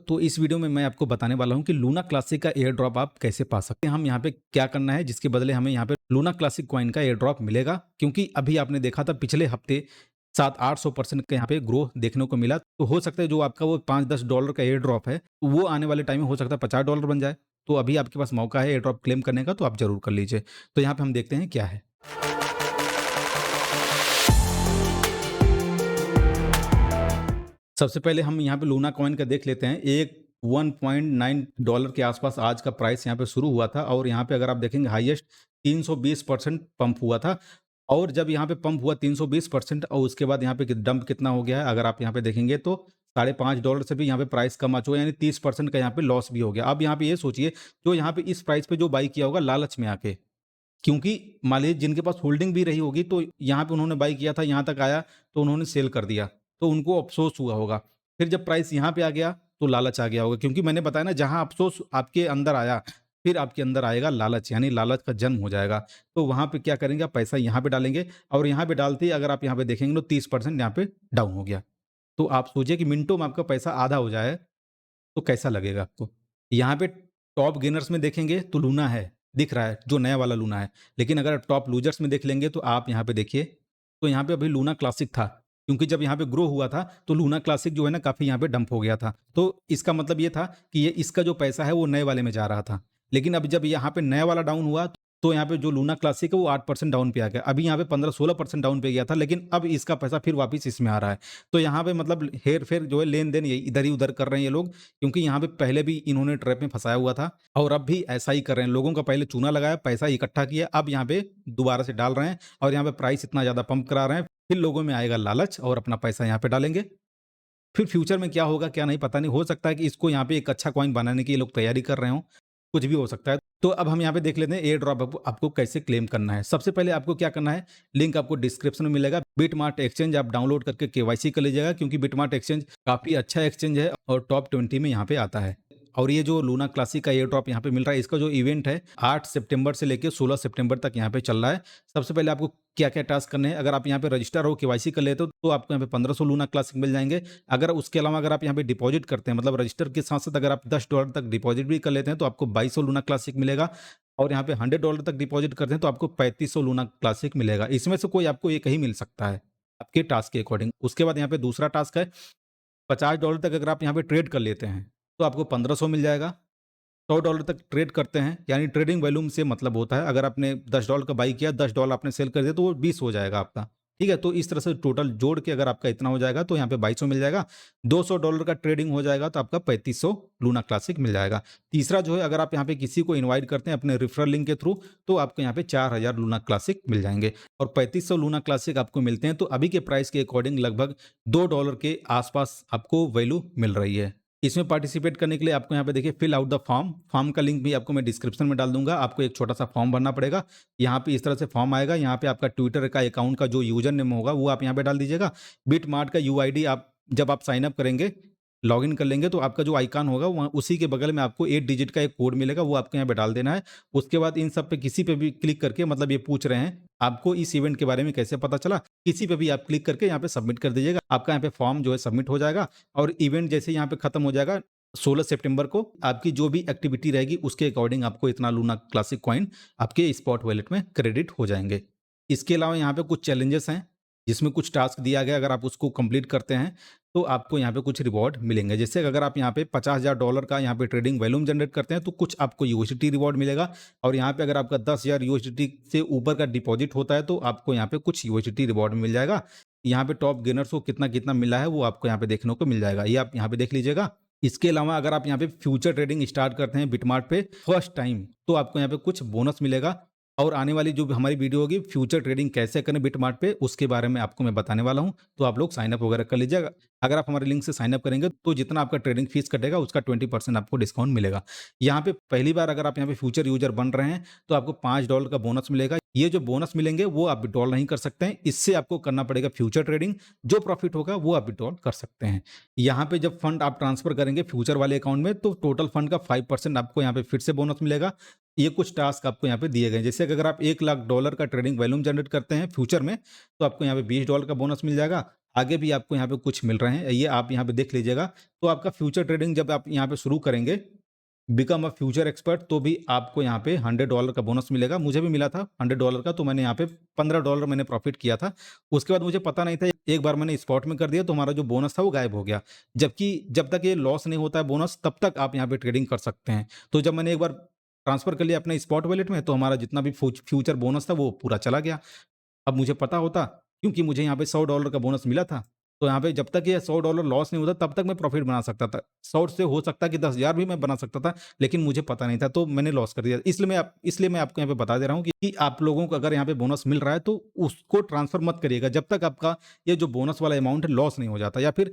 तो इस वीडियो में मैं आपको बताने वाला हूँ कि लूना क्लासिक का एयर ड्रॉप आप कैसे पा सकते हैं। हम यहाँ पे क्या करना है जिसके बदले हमें यहाँ पे लूना क्लासिक कॉइन का एयर ड्रॉप मिलेगा, क्योंकि अभी आपने देखा था पिछले हफ्ते 700-800% का यहाँ पे ग्रोथ देखने को मिला। तो हो सकता है जो आपका वो $5-10 का एयर ड्रॉप है, तो वो आने वाले टाइम में हो सकता है $50 बन जाए। तो अभी आपके पास मौका है एयर ड्रॉप क्लेम करने का, तो आप ज़रूर कर लीजिए। तो यहाँ पे हम देखते हैं क्या है। सबसे पहले हम यहाँ पे लूना कॉइन का देख लेते हैं। एक $1.9 के आसपास आज का प्राइस यहाँ पे शुरू हुआ था और यहाँ पे अगर आप देखेंगे हाईएस्ट 320% पंप हुआ था। और जब यहाँ पे पंप हुआ 320% और उसके बाद यहाँ पे डंप कितना हो गया है, अगर आप यहाँ पे देखेंगे तो $5.5 से भी यहाँ पे प्राइस कम आ चुका है, यानी 30% का यहाँ पे लॉस भी हो गया। अब यहाँ पे ये सोचिए, जो यहाँ पे इस प्राइस पे जो बाई किया होगा लालच में आके, क्योंकि मान लीजिए जिनके पास होल्डिंग भी रही होगी, तो यहाँ पे उन्होंने बाई किया था, यहाँ तक आया तो उन्होंने सेल कर दिया, तो उनको अफ़सोस हुआ होगा। फिर जब प्राइस यहाँ पे आ गया तो लालच आ गया होगा, क्योंकि मैंने बताया ना, जहाँ अफ़सोस आपके अंदर आया, फिर आपके अंदर आएगा लालच, यानी लालच का जन्म हो जाएगा। तो वहाँ पे क्या करेंगे, आप पैसा यहाँ पे डालेंगे और यहाँ पे डालते ही अगर आप यहाँ पे देखेंगे तो 30% यहाँ पे डाउन हो गया। तो आप सोचिए कि मिनटों में आपका पैसा आधा हो जाए, तो कैसा लगेगा आपको? यहाँ पे टॉप गेनर्स में देखेंगे तो लूना है, दिख रहा है, जो नया वाला लूना है। लेकिन अगर टॉप लूजर्स में देख लेंगे तो आप यहाँ पे देखिए, तो यहाँ पे अभी लूना क्लासिक था, क्योंकि जब यहाँ पे ग्रो हुआ था तो लूना क्लासिक जो है ना काफ़ी यहाँ पे डंप हो गया था। तो इसका मतलब ये था कि ये इसका जो पैसा है वो नए वाले में जा रहा था। लेकिन अब जब यहाँ पे नया वाला डाउन हुआ, तो यहाँ पे जो लूना क्लासिक है वो 8% डाउन पे आ गया। अभी यहाँ पे 15-16% डाउन पे गया था, लेकिन अब इसका पैसा फिर वापस इसमें आ रहा है। तो यहाँ पे मतलब हेर-फेर जो है, लेन-देन यही इधर ही उधर कर रहे हैं ये लोग, क्योंकि यहाँ पे पहले भी इन्होंने ट्रैप में फँसाया हुआ था और अब भी ऐसा ही कर रहे हैं। लोगों का पहले चूना लगाया, पैसा इकट्ठा किया, अब यहाँ पे दोबारा से डाल रहे हैं और यहाँ पे प्राइस इतना ज़्यादा पंप करा रहे हैं, फिर लोगों में आएगा लालच और अपना पैसा यहाँ पे डालेंगे। फिर फ्यूचर में क्या होगा क्या नहीं पता नहीं, हो सकता है कि इसको यहाँ पे एक अच्छा कॉइन बनाने की ये लोग तैयारी कर रहे हों, कुछ भी हो सकता है। तो अब हम यहाँ पे देख लेते हैं एयर ड्रॉप आपको कैसे क्लेम करना है। सबसे पहले आपको क्या करना है, लिंक आपको डिस्क्रिप्शन में मिलेगा। बिटमार्ट एक्सचेंज आप डाउनलोड करके केवाईसी कर लीजिएगा, क्योंकि बिटमार्ट एक्सचेंज काफ़ी अच्छा एक्सचेंज है और टॉप 20 में यहाँ पे आता है। और ये जो लूना क्लासिक का एयर ड्रॉप यहाँ पे मिल रहा है, इसका जो इवेंट है 8 सितंबर से लेके 16 सितंबर तक यहाँ पे चल रहा है। सबसे पहले आपको क्या-क्या टास्क करने हैं, अगर आप यहाँ पे रजिस्टर हो, केवाईसी कर लेते हो, तो आपको यहाँ पे 1500 लूना क्लासिक मिल जाएँगे। अगर उसके अलावा अगर आप यहाँ पे डिपॉज़िट करते हैं, मतलब रजिस्टर के साथ-साथ अगर आप $10 तक डिपॉज़िट भी कर लेते हैं, तो आपको 2200 लूना क्लासिक मिलेगा और यहाँ पे $100 तक डिपॉज़िट करते हैं, तो आपको 3500 लूना क्लासिक मिलेगा। इसमें से कोई आपको एक ही मिल सकता है, आपके टास्क के अकॉर्डिंग। उसके बाद यहाँ पे दूसरा टास्क है, $50 तक अगर आप यहाँ पे ट्रेड कर लेते हैं, तो आपको 1500 मिल जाएगा। $100 तक ट्रेड करते हैं, यानी ट्रेडिंग वॉल्यूम से मतलब होता है, अगर आपने $10 का बाई किया, $10 आपने सेल कर दिया, तो वो 20 हो जाएगा आपका। ठीक है, तो इस तरह से टोटल जोड़ के अगर आपका इतना हो जाएगा तो यहाँ पे 2200 मिल जाएगा। $200 का ट्रेडिंग हो जाएगा तो आपका 3500 लूना क्लासिक मिल जाएगा। तीसरा जो है, अगर आप यहाँ पे किसी को इनवाइट करते हैं अपने रेफरल लिंक के थ्रू, तो आपको यहाँ पे 4000 लूना क्लासिक मिल जाएंगे और 3500 लूना क्लासिक आपको मिलते हैं। तो अभी के प्राइस के अकॉर्डिंग लगभग $2 के आसपास आपको वैल्यू मिल रही है। इसमें पार्टिसिपेट करने के लिए आपको यहाँ पे देखिए fill out the form. Form का लिंक भी आपको मैं डिस्क्रिप्शन में डाल दूंगा। आपको एक छोटा सा फॉर्म भरना पड़ेगा। यहाँ पे इस तरह से फॉर्म आएगा। यहाँ पे आपका ट्विटर का अकाउंट का जो यूजर नेम होगा वो आप यहाँ पे डाल दीजिएगा। बिटमार्ट का यूआईडी आप जब आप साइन अप करेंगे, लॉगिन कर लेंगे, तो आपका जो आइकन होगा वहाँ उसी के बगल में आपको 8 डिजिट का एक कोड मिलेगा, वो आपको यहाँ पे डाल देना है। उसके बाद इन सब पे किसी पे भी क्लिक करके, मतलब ये पूछ रहे हैं आपको इस इवेंट के बारे में कैसे पता चला, किसी पे भी आप क्लिक करके यहाँ पे सबमिट कर दीजिएगा। आपका यहाँ पे फॉर्म जो है सबमिट हो जाएगा और इवेंट जैसे यहाँ पे खत्म हो जाएगा 16 सितंबर को, आपकी जो भी एक्टिविटी रहेगी उसके अकॉर्डिंग आपको इतना लूना क्लासिक कॉइन आपके स्पॉट वॉलेट में क्रेडिट हो जाएंगे। इसके अलावा यहाँ पे कुछ चैलेंजेस हैं, जिसमें कुछ टास्क दिया गया, अगर आप उसको कंप्लीट करते हैं तो आपको यहाँ पे कुछ रिवॉर्ड मिलेंगे। जैसे अगर आप यहाँ पे $50,000 का यहाँ पे ट्रेडिंग वॉल्यूम जनरेट करते हैं तो कुछ आपको यूएसडीटी रिवॉर्ड मिलेगा और यहाँ पे अगर आपका 10,000 यूएसडीटी से ऊपर का डिपॉजिट होता है तो आपको यहाँ पे कुछ यूएसडीटी रिवॉर्ड मिल जाएगा। यहाँ पे टॉप गेनर्स को कितना कितना मिला है वो आपको यहाँ पे देखने को मिल जाएगा, ये आप यहाँ पे देख लीजिएगा। इसके अलावा अगर आप यहाँ पे फ्यूचर ट्रेडिंग स्टार्ट करते हैं बिटमार्ट पे फर्स्ट टाइम, तो आपको यहाँ पे कुछ बोनस मिलेगा और आने वाली जो हमारी वीडियो होगी फ्यूचर ट्रेडिंग कैसे करें बिटमार्ट पे, उसके बारे में आपको मैं बताने वाला हूँ। तो आप लोग साइन अप वगैरह कर लीजिएगा। अगर आप हमारे लिंक से साइन अप करेंगे तो जितना आपका ट्रेडिंग फीस कटेगा उसका 20% आपको डिस्काउंट मिलेगा। यहाँ पे पहली बार अगर आप यहाँ पे फ्यूचर यूजर बन रहे हैं तो आपको $5 का बोनस मिलेगा। ये जो बोनस मिलेंगे वो आप विड्रॉल नहीं कर सकते हैं, इससे आपको करना पड़ेगा फ्यूचर ट्रेडिंग। जो प्रॉफिट होगा वो आप विड्रॉल कर सकते हैं। यहाँ पे जब फंड आप ट्रांसफर करेंगे फ्यूचर वाले अकाउंट में तो टोटल फंड का 5% आपको यहाँ पे फिर से बोनस मिलेगा। ये कुछ टास्क आपको यहाँ पे दिए गए हैं, जैसे अगर आप $1 लाख का ट्रेडिंग वॉल्यूम जनरेट करते हैं फ्यूचर में तो आपको यहाँ पे $20 का बोनस मिल जाएगा। आगे भी आपको यहाँ पे कुछ मिल रहे हैं, ये आप यहाँ पे देख लीजिएगा। तो आपका फ्यूचर ट्रेडिंग जब आप यहाँ पे शुरू करेंगे, बिकम अ फ्यूचर एक्सपर्ट, तो भी आपको यहाँ पे $100 का बोनस मिलेगा। मुझे भी मिला था $100 का, तो मैंने यहाँ पे $15 मैंने प्रॉफिट किया था। उसके बाद मुझे पता नहीं था, एक बार मैंने स्पॉट में कर दिया तो हमारा जो बोनस था वो गायब हो गया। जबकि जब तक ये लॉस नहीं होता है बोनस, तब तक आप यहाँ पे ट्रेडिंग कर सकते हैं। तो जब मैंने एक बार ट्रांसफर कर लिया अपने स्पॉट वॉलेट में, तो हमारा जितना भी फ्यूचर बोनस था वो पूरा चला गया। अब मुझे पता होता, क्योंकि मुझे यहाँ पे $100 का बोनस मिला था, तो यहाँ पे जब तक ये $100 लॉस नहीं होता तब तक मैं प्रॉफिट बना सकता था। 100 से हो सकता है कि 10,000 भी मैं बना सकता था, लेकिन मुझे पता नहीं था, तो मैंने लॉस कर दिया। इसलिए मैं आपको यहाँ पे बता दे रहा हूँ कि आप लोगों को अगर यहाँ पे बोनस मिल रहा है तो उसको ट्रांसफर मत करिएगा जब तक आपका ये जो बोनस वाला अमाउंट है लॉस नहीं हो जाता। या फिर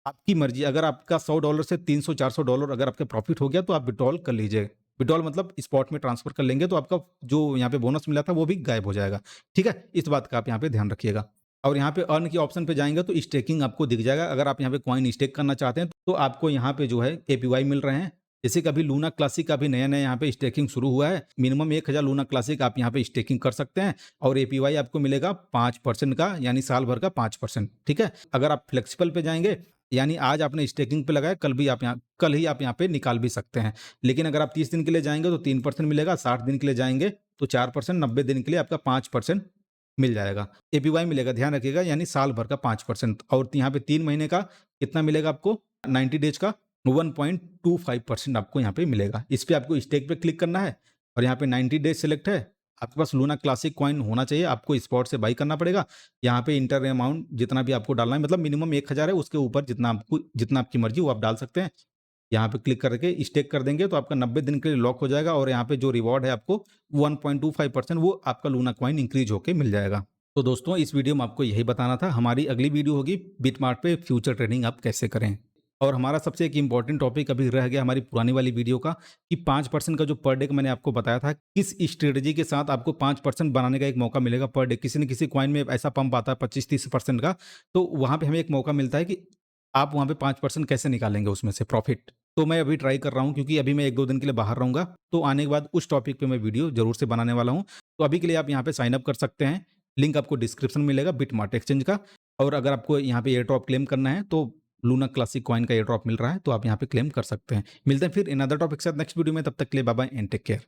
आपकी मर्जी, अगर आपका $100 से $300-400 अगर आपका प्रॉफिट हो गया तो आप विड्रॉल कर लीजिए। विड्रॉल मतलब स्पॉट में ट्रांसफर कर लेंगे, तो आपका जो यहाँ पे बोनस मिला था वो भी गायब हो जाएगा। ठीक है? इस बात का आप यहाँ पे ध्यान रखिएगा। और यहाँ पे अर्न के ऑप्शन पे जाएंगे तो स्टेकिंग आपको दिख जाएगा। अगर आप यहाँ पे कॉइन स्टेक करना चाहते हैं तो आपको यहाँ पे जो है एपीवाई मिल रहे हैं। जैसे कि अभी लूना क्लासिक का भी नया-नया यहाँ पे स्टेकिंग शुरू हुआ है। मिनिमम 1000 लूना क्लासिक आप यहाँ पे स्टेकिंग कर सकते हैं और एपीवाई आपको मिलेगा 5% का, यानी साल भर का 5%। ठीक है? अगर आप फ्लेक्सिबल पे जाएंगे, यानी आज आपने स्टेकिंग पे लगाया, कल ही आप यहाँ पे निकाल भी सकते हैं। लेकिन अगर आप 30 दिन के लिए जाएंगे तो 3% मिलेगा, 60 दिन के लिए जाएंगे तो 4%, 90 दिन के लिए आपका 5% मिल जाएगा। एपीवाई मिलेगा, ध्यान रखिएगा, यानी साल भर का 5%। और यहाँ पे 3 महीने का कितना मिलेगा आपको, 90 डेज का 1.25% आपको यहाँ पे मिलेगा। इस पे आपको स्टेक पे क्लिक करना है और यहाँ पे 90 डेज सेलेक्ट है। आपके पास लूना क्लासिक कॉइन होना चाहिए, आपको स्पॉट से बाई करना पड़ेगा। यहाँ पे इंटर अमाउंट जितना भी आपको डालना है, मतलब मिनिमम 1000 है, उसके ऊपर जितना आपकी मर्जी वो आप डाल सकते हैं। यहाँ पे क्लिक करके स्टेक कर देंगे तो आपका 90 दिन के लिए लॉक हो जाएगा और यहाँ पे जो रिवॉर्ड है आपको 1.25%, वो आपका लूना कॉइन इंक्रीज होके मिल जाएगा। तो दोस्तों, इस वीडियो में आपको यही बताना था। हमारी अगली वीडियो होगी बिटमार्ट पे फ्यूचर ट्रेडिंग आप कैसे करें। और हमारा सबसे एक इम्पॉर्टेंट टॉपिक अभी रह गया हमारी पुरानी वाली वीडियो का, कि 5% का जो पर डे का मैंने आपको बताया था, किस स्ट्रेटजी के साथ आपको 5% बनाने का एक मौका मिलेगा पर डे। किसी न किसी कॉइन में ऐसा पंप आता है 25-30% का, तो वहाँ पे हमें एक मौका मिलता है कि आप वहाँ पे 5% कैसे निकालेंगे उसमें से प्रॉफिट। तो मैं अभी ट्राई कर रहा हूँ, क्योंकि अभी मैं 1-2 दिन के लिए बाहर रहूँगा, तो आने के बाद उस टॉपिक पे मैं वीडियो ज़रूर से बनाने वाला हूँ। तो अभी के लिए आप यहाँ पे साइन अप कर सकते हैं। लिंक आपको डिस्क्रिप्शन में मिलेगा बिटमार्ट एक्सचेंज का। और अगर आपको यहाँ पे एयर ड्रॉप क्लेम करना है तो लूना क्लासिक कॉइन का एयर ड्रॉप मिल रहा है, तो आप यहाँ पे क्लेम कर सकते हैं। मिलते हैं फिर इन अदर टॉपिक के साथ नेक्स्ट वीडियो में, तब तक के लिए bye bye and take care.